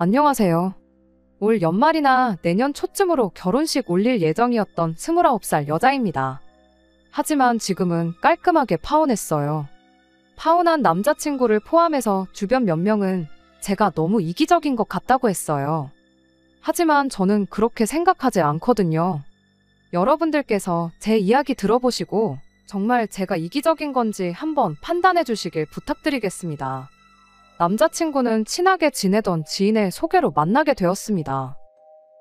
안녕하세요. 올 연말이나 내년 초쯤으로 결혼식 올릴 예정이었던 29살 여자입니다. 하지만 지금은 깔끔하게 파혼했어요. 파혼한 남자친구를 포함해서 주변 몇 명은 제가 너무 이기적인 것 같다고 했어요. 하지만 저는 그렇게 생각하지 않거든요. 여러분들께서 제 이야기 들어보시고 정말 제가 이기적인 건지 한번 판단해 주시길 부탁드리겠습니다. 남자친구는 친하게 지내던 지인의 소개로 만나게 되었습니다.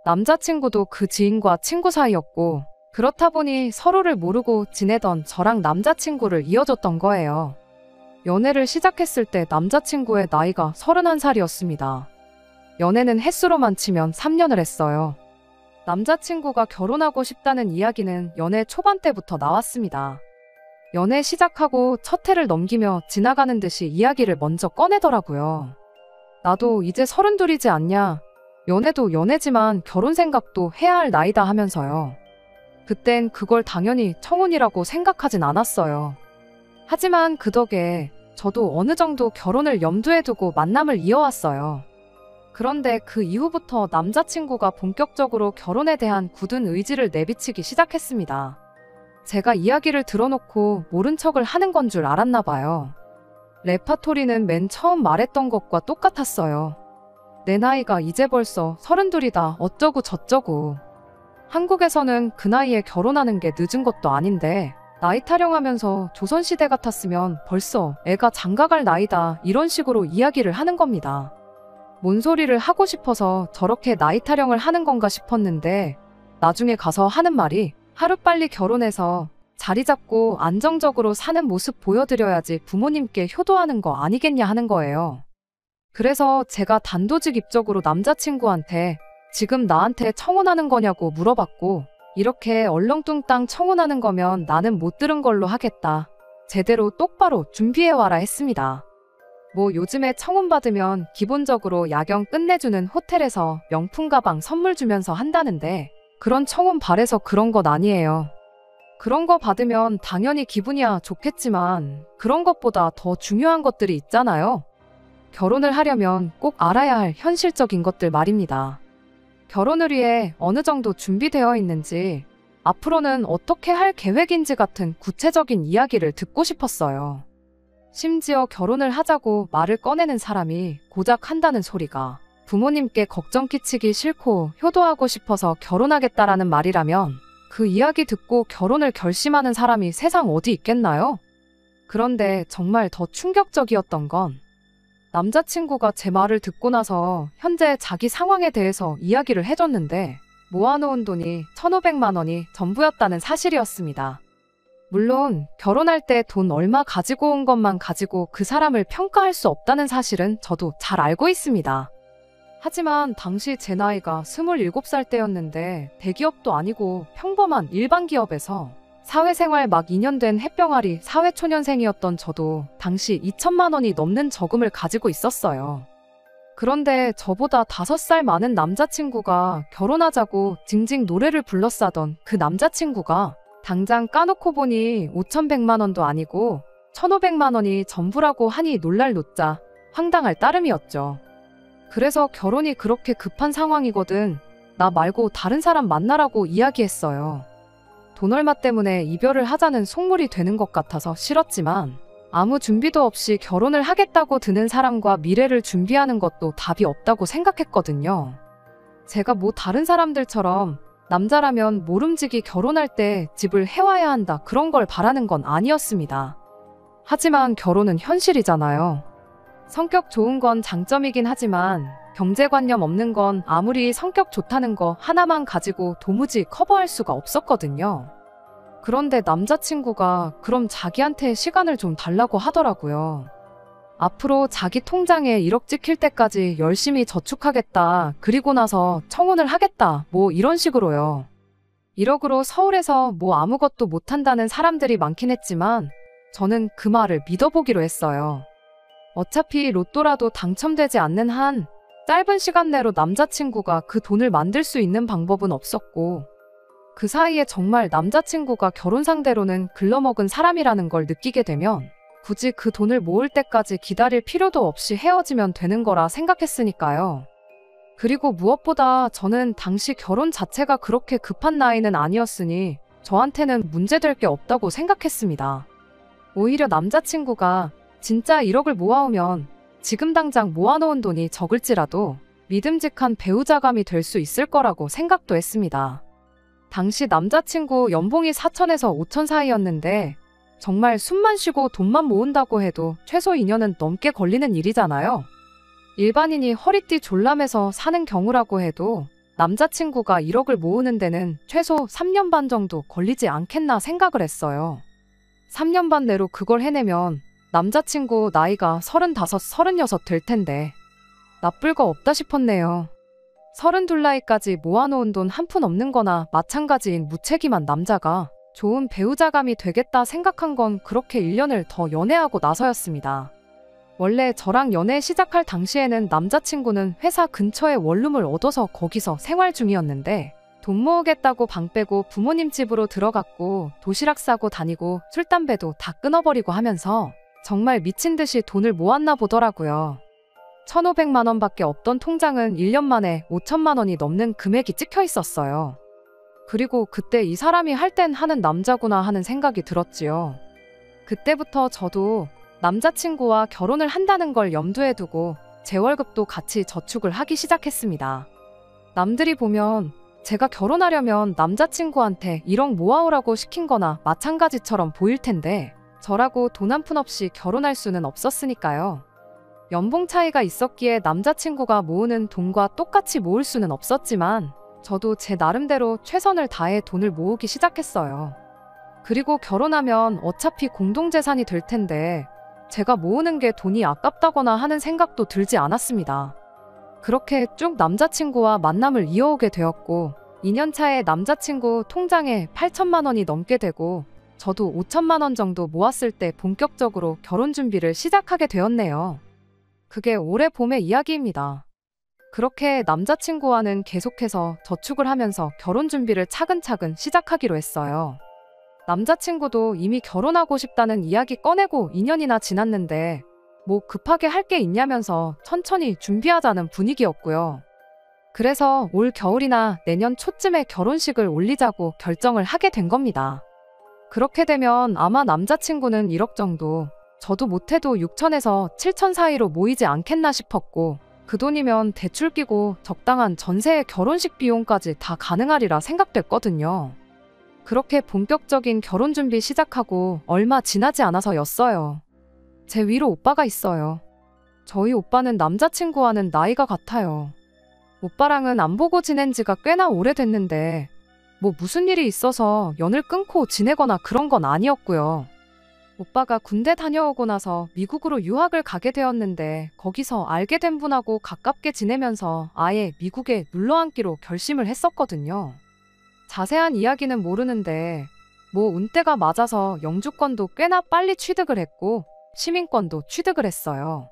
남자친구도 그 지인과 친구 사이였고, 그렇다 보니 서로를 모르고 지내던 저랑 남자친구를 이어줬던 거예요. 연애를 시작했을 때 남자친구의 나이가 31살이었습니다. 연애는 횟수로만 치면 3년을 했어요. 남자친구가 결혼하고 싶다는 이야기는 연애 초반 때부터 나왔습니다. 연애 시작하고 첫 해를 넘기며 지나가는 듯이 이야기를 먼저 꺼내더라고요. 나도 이제 32이지 않냐. 연애도 연애지만 결혼 생각도 해야 할 나이다 하면서요. 그땐 그걸 당연히 청혼이라고 생각하진 않았어요. 하지만 그 덕에 저도 어느 정도 결혼을 염두에 두고 만남을 이어왔어요. 그런데 그 이후부터 남자친구가 본격적으로 결혼에 대한 굳은 의지를 내비치기 시작했습니다. 제가 이야기를 들어놓고 모른 척을 하는 건 줄 알았나 봐요. 레파토리는 맨 처음 말했던 것과 똑같았어요. 내 나이가 이제 벌써 32이다 어쩌고 저쩌고. 한국에서는 그 나이에 결혼하는 게 늦은 것도 아닌데 나이 타령하면서 조선시대 같았으면 벌써 애가 장가갈 나이다 이런 식으로 이야기를 하는 겁니다. 뭔 소리를 하고 싶어서 저렇게 나이 타령을 하는 건가 싶었는데 나중에 가서 하는 말이 하루빨리 결혼해서 자리 잡고 안정적으로 사는 모습 보여드려야지 부모님께 효도하는 거 아니겠냐 하는 거예요. 그래서 제가 단도직입적으로 남자친구한테 지금 나한테 청혼하는 거냐고 물어봤고, 이렇게 얼렁뚱땅 청혼하는 거면 나는 못 들은 걸로 하겠다. 제대로 똑바로 준비해와라 했습니다. 뭐 요즘에 청혼 받으면 기본적으로 야경 끝내주는 호텔에서 명품 가방 선물 주면서 한다는데 그런 청혼 바래서 그런 것 아니에요. 그런 거 받으면 당연히 기분이야 좋겠지만 그런 것보다 더 중요한 것들이 있잖아요. 결혼을 하려면 꼭 알아야 할 현실적인 것들 말입니다. 결혼을 위해 어느 정도 준비되어 있는지, 앞으로는 어떻게 할 계획인지 같은 구체적인 이야기를 듣고 싶었어요. 심지어 결혼을 하자고 말을 꺼내는 사람이 고작 한다는 소리가 부모님께 걱정 끼치기 싫고 효도하고 싶어서 결혼하겠다라는 말이라면 그 이야기 듣고 결혼을 결심하는 사람이 세상 어디 있겠나요? 그런데 정말 더 충격적이었던 건 남자친구가 제 말을 듣고 나서 현재 자기 상황에 대해서 이야기를 해줬는데 모아놓은 돈이 1,500만 원이 전부였다는 사실이었습니다. 물론 결혼할 때 돈 얼마 가지고 온 것만 가지고 그 사람을 평가할 수 없다는 사실은 저도 잘 알고 있습니다. 하지만 당시 제 나이가 27살 때였는데 대기업도 아니고 평범한 일반 기업에서 사회생활 막 2년 된 햇병아리 사회초년생이었던 저도 당시 2천만 원이 넘는 저금을 가지고 있었어요. 그런데 저보다 5살 많은 남자친구가 결혼하자고 징징 노래를 불러싸던 그 남자친구가 당장 까놓고 보니 5,100만 원도 아니고 1,500만 원이 전부라고 하니 놀랄 노자 황당할 따름이었죠. 그래서 결혼이 그렇게 급한 상황이거든. 나 말고 다른 사람 만나라고 이야기했어요. 돈 얼마 때문에 이별을 하자는 속물이 되는 것 같아서 싫었지만 아무 준비도 없이 결혼을 하겠다고 드는 사람과 미래를 준비하는 것도 답이 없다고 생각했거든요. 제가 뭐 다른 사람들처럼 남자라면 모름지기 결혼할 때 집을 해와야 한다 그런 걸 바라는 건 아니었습니다. 하지만 결혼은 현실이잖아요. 성격 좋은 건 장점이긴 하지만 경제관념 없는 건 아무리 성격 좋다는 거 하나만 가지고 도무지 커버할 수가 없었거든요. 그런데 남자친구가 그럼 자기한테 시간을 좀 달라고 하더라고요. 앞으로 자기 통장에 1억 찍힐 때까지 열심히 저축하겠다. 그리고 나서 청혼을 하겠다. 뭐 이런 식으로요. 1억으로 서울에서 뭐 아무것도 못한다는 사람들이 많긴 했지만 저는 그 말을 믿어보기로 했어요. 어차피 로또라도 당첨되지 않는 한 짧은 시간 내로 남자친구가 그 돈을 만들 수 있는 방법은 없었고 그 사이에 정말 남자친구가 결혼 상대로는 글러먹은 사람이라는 걸 느끼게 되면 굳이 그 돈을 모을 때까지 기다릴 필요도 없이 헤어지면 되는 거라 생각했으니까요. 그리고 무엇보다 저는 당시 결혼 자체가 그렇게 급한 나이는 아니었으니 저한테는 문제될 게 없다고 생각했습니다. 오히려 남자친구가 진짜 1억을 모아오면 지금 당장 모아놓은 돈이 적을지라도 믿음직한 배우자감이 될 수 있을 거라고 생각도 했습니다. 당시 남자친구 연봉이 4천에서 5천 사이였는데 정말 숨만 쉬고 돈만 모은다고 해도 최소 2년은 넘게 걸리는 일이잖아요. 일반인이 허리띠 졸라매서 사는 경우라고 해도 남자친구가 1억을 모으는 데는 최소 3년 반 정도 걸리지 않겠나 생각을 했어요. 3년 반 내로 그걸 해내면 남자친구 나이가 35, 36 될 텐데 나쁠 거 없다 싶었네요. 32 나이까지 모아놓은 돈 한 푼 없는 거나 마찬가지인 무책임한 남자가 좋은 배우자감이 되겠다 생각한 건 그렇게 1년을 더 연애하고 나서였습니다. 원래 저랑 연애 시작할 당시에는 남자친구는 회사 근처에 원룸을 얻어서 거기서 생활 중이었는데 돈 모으겠다고 방 빼고 부모님 집으로 들어갔고 도시락 싸고 다니고 술 담배도 다 끊어버리고 하면서 정말 미친 듯이 돈을 모았나 보더라고요. 1,500만 원밖에 없던 통장은 1년 만에 5천만 원이 넘는 금액이 찍혀 있었어요. 그리고 그때 이 사람이 할 땐 하는 남자구나 하는 생각이 들었지요. 그때부터 저도 남자친구와 결혼을 한다는 걸 염두에 두고 제 월급도 같이 저축을 하기 시작했습니다. 남들이 보면 제가 결혼하려면 남자친구한테 1억 모아오라고 시킨 거나 마찬가지처럼 보일 텐데 저라고 돈 한 푼 없이 결혼할 수는 없었으니까요. 연봉 차이가 있었기에 남자친구가 모으는 돈과 똑같이 모을 수는 없었지만 저도 제 나름대로 최선을 다해 돈을 모으기 시작했어요. 그리고 결혼하면 어차피 공동재산이 될 텐데 제가 모으는 게 돈이 아깝다거나 하는 생각도 들지 않았습니다. 그렇게 쭉 남자친구와 만남을 이어오게 되었고 2년 차에 남자친구 통장에 8천만 원이 넘게 되고 저도 5천만 원 정도 모았을 때 본격적으로 결혼 준비를 시작하게 되었네요. 그게 올해 봄의 이야기입니다. 그렇게 남자친구와는 계속해서 저축을 하면서 결혼 준비를 차근차근 시작하기로 했어요. 남자친구도 이미 결혼하고 싶다는 이야기 꺼내고 2년이나 지났는데 뭐 급하게 할 게 있냐면서 천천히 준비하자는 분위기였고요. 그래서 올 겨울이나 내년 초쯤에 결혼식을 올리자고 결정을 하게 된 겁니다. 그렇게 되면 아마 남자친구는 1억 정도, 저도 못해도 6천에서 7천 사이로 모이지 않겠나 싶었고 그 돈이면 대출 끼고 적당한 전세의 결혼식 비용까지 다 가능하리라 생각됐거든요. 그렇게 본격적인 결혼 준비 시작하고 얼마 지나지 않아서였어요. 제 위로 오빠가 있어요. 저희 오빠는 남자친구와는 나이가 같아요. 오빠랑은 안 보고 지낸 지가 꽤나 오래됐는데 뭐 무슨 일이 있어서 연을 끊고 지내거나 그런 건 아니었고요. 오빠가 군대 다녀오고 나서 미국으로 유학을 가게 되었는데 거기서 알게 된 분하고 가깝게 지내면서 아예 미국에 눌러앉기로 결심을 했었거든요. 자세한 이야기는 모르는데 뭐 운때가 맞아서 영주권도 꽤나 빨리 취득을 했고 시민권도 취득을 했어요.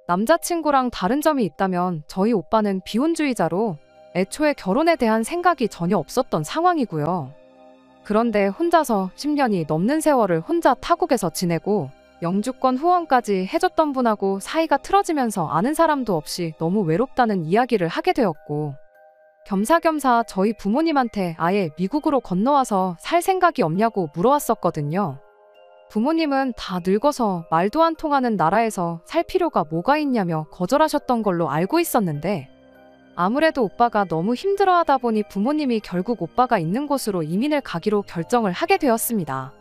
남자친구랑 다른 점이 있다면 저희 오빠는 비혼주의자로 애초에 결혼에 대한 생각이 전혀 없었던 상황이고요. 그런데 혼자서 10년이 넘는 세월을 혼자 타국에서 지내고 영주권 후원까지 해줬던 분하고 사이가 틀어지면서 아는 사람도 없이 너무 외롭다는 이야기를 하게 되었고 겸사겸사 저희 부모님한테 아예 미국으로 건너와서 살 생각이 없냐고 물어왔었거든요. 부모님은 다 늙어서 말도 안 통하는 나라에서 살 필요가 뭐가 있냐며 거절하셨던 걸로 알고 있었는데 아무래도 오빠가 너무 힘들어하다 보니 부모님이 결국 오빠가 있는 곳으로 이민을 가기로 결정을 하게 되었습니다.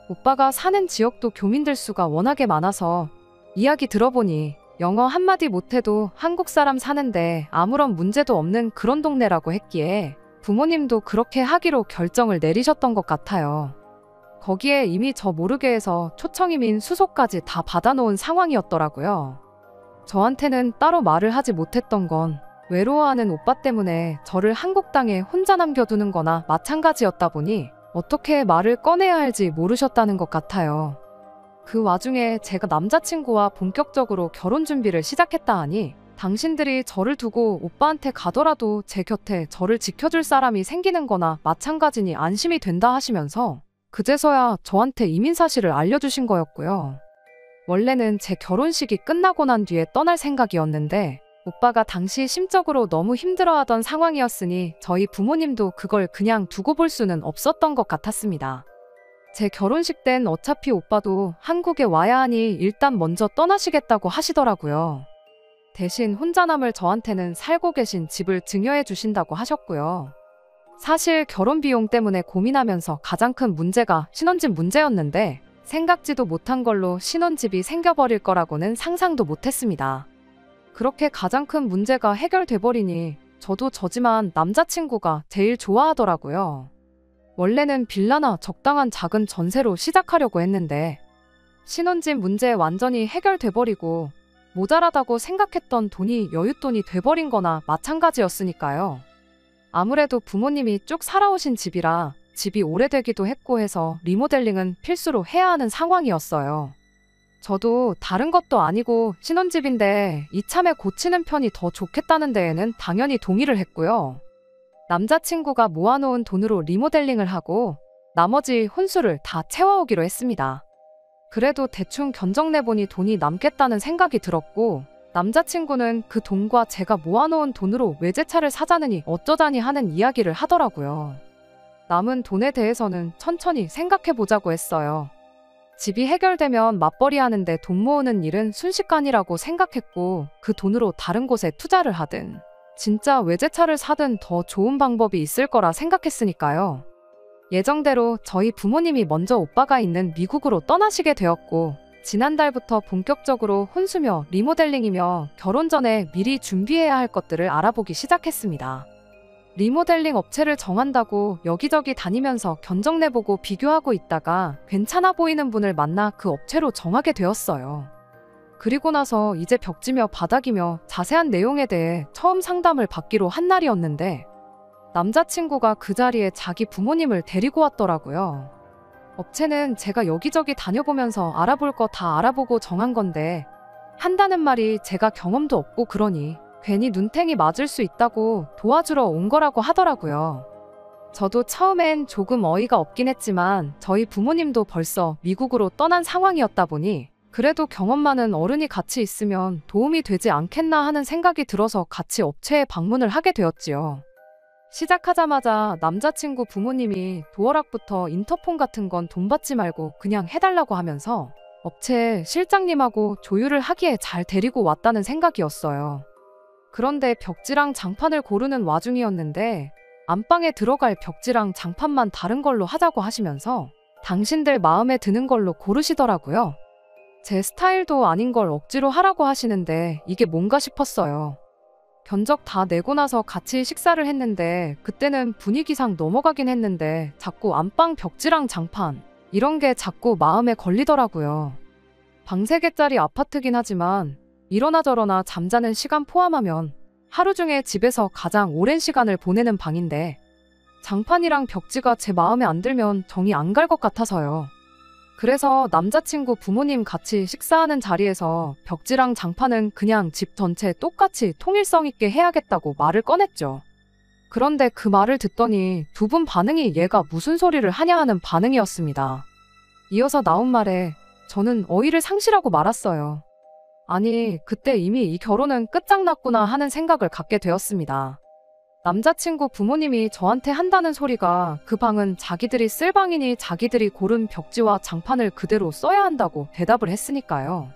오빠가 사는 지역도 교민들 수가 워낙에 많아서 이야기 들어보니 영어 한마디 못해도 한국 사람 사는데 아무런 문제도 없는 그런 동네라고 했기에 부모님도 그렇게 하기로 결정을 내리셨던 것 같아요. 거기에 이미 저 모르게 해서 초청이민 수속까지 다 받아놓은 상황이었더라고요. 저한테는 따로 말을 하지 못했던 건 외로워하는 오빠 때문에 저를 한국 땅에 혼자 남겨두는 거나 마찬가지였다 보니 어떻게 말을 꺼내야 할지 모르셨다는 것 같아요. 그 와중에 제가 남자친구와 본격적으로 결혼 준비를 시작했다 하니 당신들이 저를 두고 오빠한테 가더라도 제 곁에 저를 지켜줄 사람이 생기는 거나 마찬가지니 안심이 된다 하시면서 그제서야 저한테 이민 사실을 알려주신 거였고요. 원래는 제 결혼식이 끝나고 난 뒤에 떠날 생각이었는데 오빠가 당시 심적으로 너무 힘들어하던 상황이었으니 저희 부모님도 그걸 그냥 두고 볼 수는 없었던 것 같았습니다. 제 결혼식 땐 어차피 오빠도 한국에 와야 하니 일단 먼저 떠나시겠다고 하시더라고요. 대신 혼자 남을 저한테는 살고 계신 집을 증여해 주신다고 하셨고요. 사실 결혼 비용 때문에 고민하면서 가장 큰 문제가 신혼집 문제였는데 생각지도 못한 걸로 신혼집이 생겨버릴 거라고는 상상도 못했습니다. 그렇게 가장 큰 문제가 해결돼 버리니 저도 저지만 남자친구가 제일 좋아하더라고요. 원래는 빌라나 적당한 작은 전세로 시작하려고 했는데 신혼집 문제 완전히 해결돼 버리고 모자라다고 생각했던 돈이 여윳돈이 돼버린 거나 마찬가지였으니까요. 아무래도 부모님이 쭉 살아오신 집이라 집이 오래되기도 했고 해서 리모델링은 필수로 해야 하는 상황이었어요. 저도 다른 것도 아니고 신혼집인데 이참에 고치는 편이 더 좋겠다는 데에는 당연히 동의를 했고요. 남자친구가 모아놓은 돈으로 리모델링을 하고 나머지 혼수를 다 채워오기로 했습니다. 그래도 대충 견적내보니 돈이 남겠다는 생각이 들었고 남자친구는 그 돈과 제가 모아놓은 돈으로 외제차를 사자느니 어쩌자니 하는 이야기를 하더라고요. 남은 돈에 대해서는 천천히 생각해보자고 했어요. 집이 해결되면 맞벌이 하는데 돈 모으는 일은 순식간이라고 생각했고 그 돈으로 다른 곳에 투자를 하든 진짜 외제차를 사든 더 좋은 방법이 있을 거라 생각했으니까요. 예정대로 저희 부모님이 먼저 오빠가 있는 미국으로 떠나시게 되었고 지난달부터 본격적으로 혼수며 리모델링이며 결혼 전에 미리 준비해야 할 것들을 알아보기 시작했습니다. 리모델링 업체를 정한다고 여기저기 다니면서 견적내보고 비교하고 있다가 괜찮아 보이는 분을 만나 그 업체로 정하게 되었어요. 그리고 나서 이제 벽지며 바닥이며 자세한 내용에 대해 처음 상담을 받기로 한 날이었는데 남자친구가 그 자리에 자기 부모님을 데리고 왔더라고요. 업체는 제가 여기저기 다녀보면서 알아볼 거 다 알아보고 정한 건데 한다는 말이 제가 경험도 없고 그러니 괜히 눈탱이 맞을 수 있다고 도와주러 온 거라고 하더라고요. 저도 처음엔 조금 어이가 없긴 했지만 저희 부모님도 벌써 미국으로 떠난 상황이었다 보니 그래도 경험 많은 어른이 같이 있으면 도움이 되지 않겠나 하는 생각이 들어서 같이 업체에 방문을 하게 되었지요. 시작하자마자 남자친구 부모님이 도어락부터 인터폰 같은 건 돈 받지 말고 그냥 해달라고 하면서 업체 실장님하고 조율을 하기에 잘 데리고 왔다는 생각이었어요. 그런데 벽지랑 장판을 고르는 와중이었는데 안방에 들어갈 벽지랑 장판만 다른 걸로 하자고 하시면서 당신들 마음에 드는 걸로 고르시더라고요. 제 스타일도 아닌 걸 억지로 하라고 하시는데 이게 뭔가 싶었어요. 견적 다 내고 나서 같이 식사를 했는데 그때는 분위기상 넘어가긴 했는데 자꾸 안방 벽지랑 장판 이런 게 자꾸 마음에 걸리더라고요. 방 3개짜리 아파트긴 하지만 이러나 저러나 잠자는 시간 포함하면 하루 중에 집에서 가장 오랜 시간을 보내는 방인데 장판이랑 벽지가 제 마음에 안 들면 정이 안 갈 것 같아서요. 그래서 남자친구 부모님 같이 식사하는 자리에서 벽지랑 장판은 그냥 집 전체 똑같이 통일성 있게 해야겠다고 말을 꺼냈죠. 그런데 그 말을 듣더니 두 분 반응이 얘가 무슨 소리를 하냐 하는 반응이었습니다. 이어서 나온 말에 저는 어이를 상실하고 말았어요. 아니, 그때 이미 이 결혼은 끝장났구나 하는 생각을 갖게 되었습니다. 남자친구 부모님이 저한테 한다는 소리가 그 방은 자기들이 쓸 방이니 자기들이 고른 벽지와 장판을 그대로 써야 한다고 대답을 했으니까요.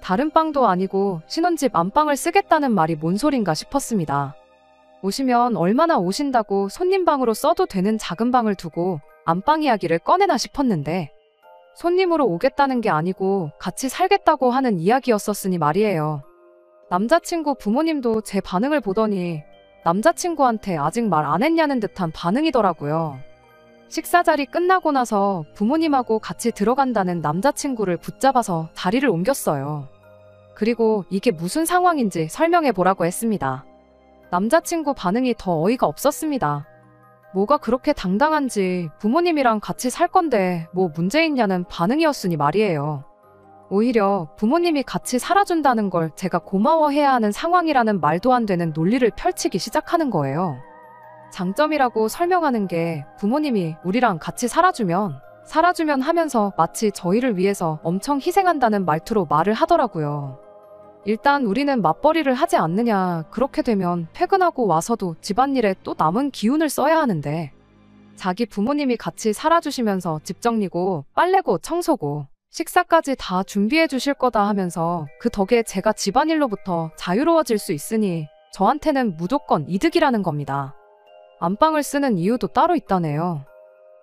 다른 방도 아니고 신혼집 안방을 쓰겠다는 말이 뭔 소린가 싶었습니다. 오시면 얼마나 오신다고 손님 방으로 써도 되는 작은 방을 두고 안방 이야기를 꺼내나 싶었는데 손님으로 오겠다는 게 아니고 같이 살겠다고 하는 이야기였었으니 말이에요. 남자친구 부모님도 제 반응을 보더니 남자친구한테 아직 말 안 했냐는 듯한 반응이더라고요. 식사 자리 끝나고 나서 부모님하고 같이 들어간다는 남자친구를 붙잡아서 자리를 옮겼어요. 그리고 이게 무슨 상황인지 설명해 보라고 했습니다. 남자친구 반응이 더 어이가 없었습니다. 뭐가 그렇게 당당한지 부모님이랑 같이 살 건데 뭐 문제 있냐는 반응이었으니 말이에요. 오히려 부모님이 같이 살아준다는 걸 제가 고마워해야 하는 상황이라는 말도 안 되는 논리를 펼치기 시작하는 거예요. 장점이라고 설명하는 게 부모님이 우리랑 같이 살아주면 하면서 마치 저희를 위해서 엄청 희생한다는 말투로 말을 하더라고요. 일단 우리는 맞벌이를 하지 않느냐. 그렇게 되면 퇴근하고 와서도 집안일에 또 남은 기운을 써야 하는데 자기 부모님이 같이 살아주시면서 집 정리고 빨래고 청소고 식사까지 다 준비해 주실 거다 하면서 그 덕에 제가 집안일로부터 자유로워질 수 있으니 저한테는 무조건 이득이라는 겁니다. 안방을 쓰는 이유도 따로 있다네요.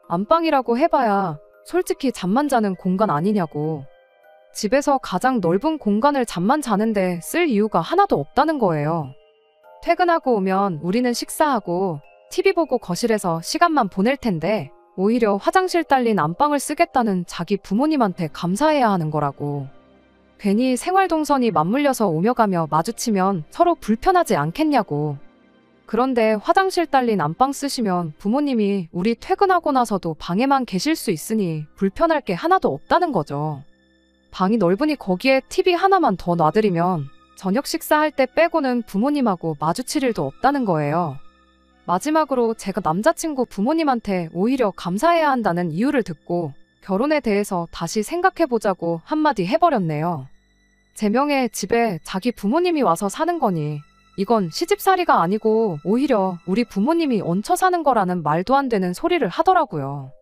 안방이라고 해봐야 솔직히 잠만 자는 공간 아니냐고. 집에서 가장 넓은 공간을 잠만 자는데 쓸 이유가 하나도 없다는 거예요. 퇴근하고 오면 우리는 식사하고 TV 보고 거실에서 시간만 보낼 텐데 오히려 화장실 딸린 안방을 쓰겠다는 자기 부모님한테 감사해야 하는 거라고. 괜히 생활동선이 맞물려서 오며 가며 마주치면 서로 불편하지 않겠냐고. 그런데 화장실 딸린 안방 쓰시면 부모님이 우리 퇴근하고 나서도 방에만 계실 수 있으니 불편할 게 하나도 없다는 거죠. 방이 넓으니 거기에 TV 하나만 더 놔드리면 저녁 식사할 때 빼고는 부모님하고 마주칠 일도 없다는 거예요. 마지막으로 제가 남자친구 부모님한테 오히려 감사해야 한다는 이유를 듣고 결혼에 대해서 다시 생각해보자고 한마디 해버렸네요. 제 명의 집에 자기 부모님이 와서 사는 거니 이건 시집살이가 아니고 오히려 우리 부모님이 얹혀 사는 거라는 말도 안 되는 소리를 하더라고요.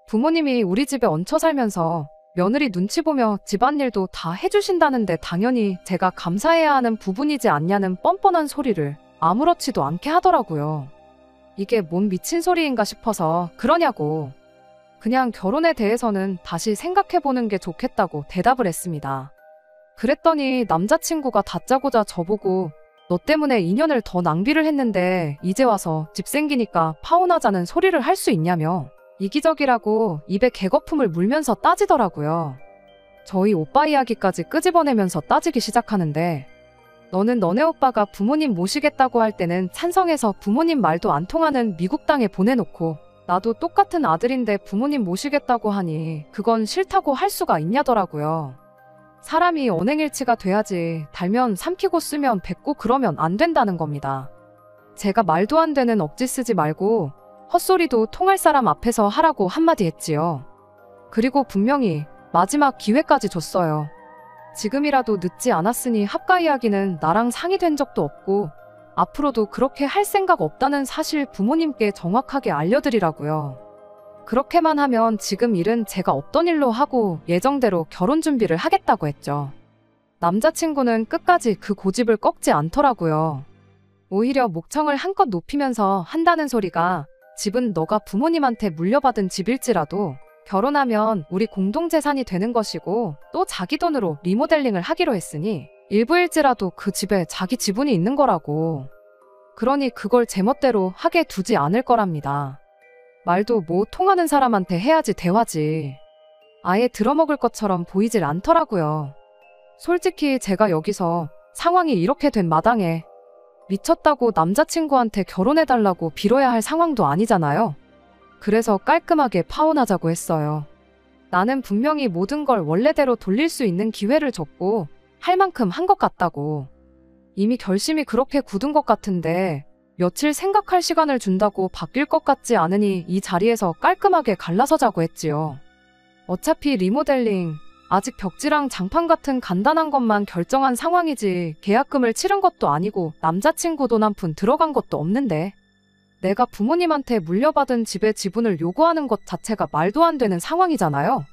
부모님이 우리 집에 얹혀 살면서 며느리 눈치 보며 집안일도 다 해주신다는데 당연히 제가 감사해야 하는 부분이지 않냐는 뻔뻔한 소리를 아무렇지도 않게 하더라고요. 이게 뭔 미친 소리인가 싶어서 그러냐고. 그냥 결혼에 대해서는 다시 생각해보는 게 좋겠다고 대답을 했습니다. 그랬더니 남자친구가 다짜고짜 저보고 너 때문에 2년을 더 낭비를 했는데 이제 와서 집 생기니까 파혼하자는 소리를 할 수 있냐며 이기적이라고 입에 개거품을 물면서 따지더라고요. 저희 오빠 이야기까지 끄집어내면서 따지기 시작하는데 너는 너네 오빠가 부모님 모시겠다고 할 때는 찬성해서 부모님 말도 안 통하는 미국 땅에 보내놓고 나도 똑같은 아들인데 부모님 모시겠다고 하니 그건 싫다고 할 수가 있냐더라고요. 사람이 언행일치가 돼야지 달면 삼키고 쓰면 뱉고 그러면 안 된다는 겁니다. 제가 말도 안 되는 억지 쓰지 말고 헛소리도 통할 사람 앞에서 하라고 한마디 했지요. 그리고 분명히 마지막 기회까지 줬어요. 지금이라도 늦지 않았으니 합가 이야기는 나랑 상의된 적도 없고 앞으로도 그렇게 할 생각 없다는 사실 부모님께 정확하게 알려드리라고요. 그렇게만 하면 지금 일은 제가 없던 일로 하고 예정대로 결혼 준비를 하겠다고 했죠. 남자친구는 끝까지 그 고집을 꺾지 않더라고요. 오히려 목청을 한껏 높이면서 한다는 소리가 집은 너가 부모님한테 물려받은 집일지라도 결혼하면 우리 공동재산이 되는 것이고 또 자기 돈으로 리모델링을 하기로 했으니 일부일지라도 그 집에 자기 지분이 있는 거라고. 그러니 그걸 제멋대로 하게 두지 않을 거랍니다. 말도 뭐 통하는 사람한테 해야지 대화지. 아예 들어먹을 것처럼 보이질 않더라고요. 솔직히 제가 여기서 상황이 이렇게 된 마당에 미쳤다고 남자친구한테 결혼해달라고 빌어야 할 상황도 아니잖아요. 그래서 깔끔하게 파혼하자고 했어요. 나는 분명히 모든 걸 원래대로 돌릴 수 있는 기회를 줬고 할 만큼 한 것 같다고. 이미 결심이 그렇게 굳은 것 같은데 며칠 생각할 시간을 준다고 바뀔 것 같지 않으니 이 자리에서 깔끔하게 갈라서자고 했지요. 어차피 리모델링, 아직 벽지랑 장판 같은 간단한 것만 결정한 상황이지 계약금을 치른 것도 아니고 남자친구 돈 한 푼 들어간 것도 없는데 내가 부모님한테 물려받은 집의 지분을 요구하는 것 자체가 말도 안 되는 상황이잖아요.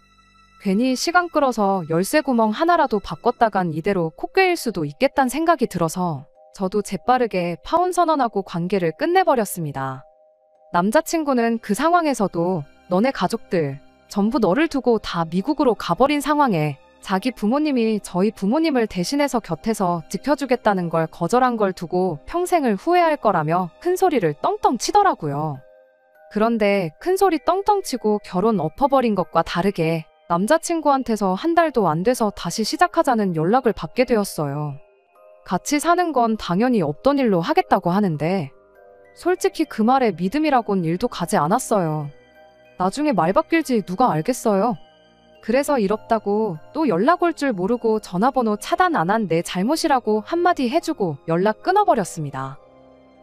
괜히 시간 끌어서 열쇠 구멍 하나라도 바꿨다간 이대로 코꿰일 수도 있겠다는 생각이 들어서 저도 재빠르게 파혼 선언하고 관계를 끝내버렸습니다. 남자친구는 그 상황에서도 너네 가족들 전부 너를 두고 다 미국으로 가버린 상황에 자기 부모님이 저희 부모님을 대신해서 곁에서 지켜주겠다는 걸 거절한 걸 두고 평생을 후회할 거라며 큰 소리를 떵떵 치더라고요. 그런데 큰 소리 떵떵 치고 결혼 엎어버린 것과 다르게 남자친구한테서 한 달도 안 돼서 다시 시작하자는 연락을 받게 되었어요. 같이 사는 건 당연히 없던 일로 하겠다고 하는데 솔직히 그 말에 믿음이라곤 일도 가지 않았어요. 나중에 말 바뀔지 누가 알겠어요. 그래서 이렇다고 또 연락 올 줄 모르고 전화번호 차단 안 한 내 잘못이라고 한마디 해주고 연락 끊어버렸습니다.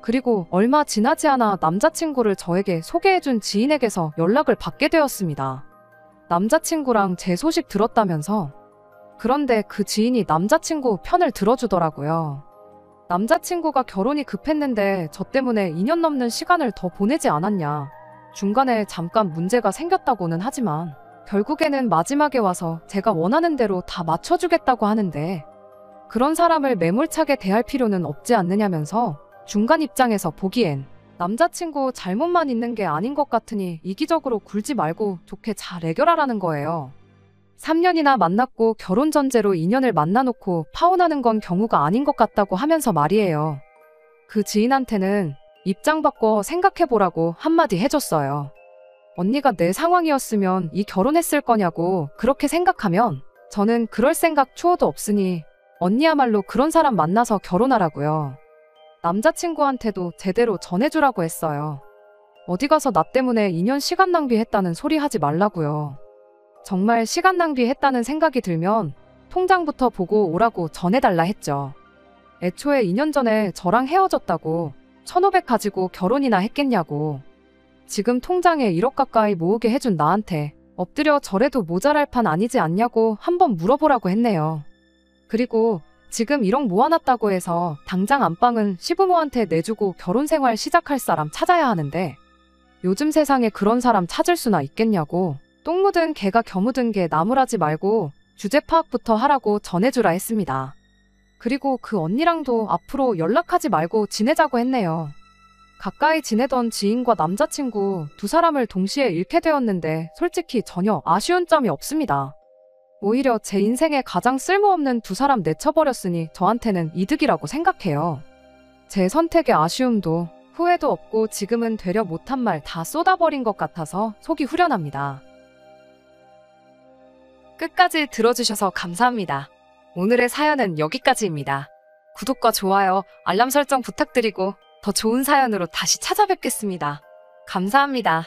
그리고 얼마 지나지 않아 남자친구를 저에게 소개해준 지인에게서 연락을 받게 되었습니다. 남자친구랑 제 소식 들었다면서 그런데 그 지인이 남자친구 편을 들어주더라고요. 남자친구가 결혼이 급했는데 저 때문에 2년 넘는 시간을 더 보내지 않았냐. 중간에 잠깐 문제가 생겼다고는 하지만 결국에는 마지막에 와서 제가 원하는 대로 다 맞춰주겠다고 하는데 그런 사람을 매몰차게 대할 필요는 없지 않느냐면서 중간 입장에서 보기엔 남자친구 잘못만 있는 게 아닌 것 같으니 이기적으로 굴지 말고 좋게 잘 해결하라는 거예요. 3년이나 만났고 결혼 전제로 인연을 만나놓고 파혼하는 건 경우가 아닌 것 같다고 하면서 말이에요. 그 지인한테는 입장 바꿔 생각해보라고 한마디 해줬어요. 언니가 내 상황이었으면 이 결혼했을 거냐고 그렇게 생각하면 저는 그럴 생각 추호도 없으니 언니야말로 그런 사람 만나서 결혼하라고요. 남자친구한테도 제대로 전해주라고 했어요. 어디 가서 나 때문에 2년 시간 낭비했다는 소리 하지 말라고요. 정말 시간 낭비했다는 생각이 들면 통장부터 보고 오라고 전해달라 했죠. 애초에 2년 전에 저랑 헤어졌다고 1,500 가지고 결혼이나 했겠냐고. 지금 통장에 1억 가까이 모으게 해준 나한테 엎드려 절해도 모자랄 판 아니지 않냐고 한번 물어보라고 했네요. 그리고 지금 1억 모아놨다고 해서 당장 안방은 시부모한테 내주고 결혼 생활 시작할 사람 찾아야 하는데 요즘 세상에 그런 사람 찾을 수나 있겠냐고. 똥 묻은 개가 겨 묻은 개 나무라지 말고 주제 파악부터 하라고 전해주라 했습니다. 그리고 그 언니랑도 앞으로 연락하지 말고 지내자고 했네요. 가까이 지내던 지인과 남자친구 두 사람을 동시에 잃게 되었는데 솔직히 전혀 아쉬운 점이 없습니다. 오히려 제 인생에 가장 쓸모없는 두 사람 내쳐버렸으니 저한테는 이득이라고 생각해요. 제 선택의 아쉬움도 후회도 없고 지금은 되려 못한 말 다 쏟아버린 것 같아서 속이 후련합니다. 끝까지 들어주셔서 감사합니다. 오늘의 사연은 여기까지입니다. 구독과 좋아요, 알람 설정 부탁드리고 더 좋은 사연으로 다시 찾아뵙겠습니다. 감사합니다.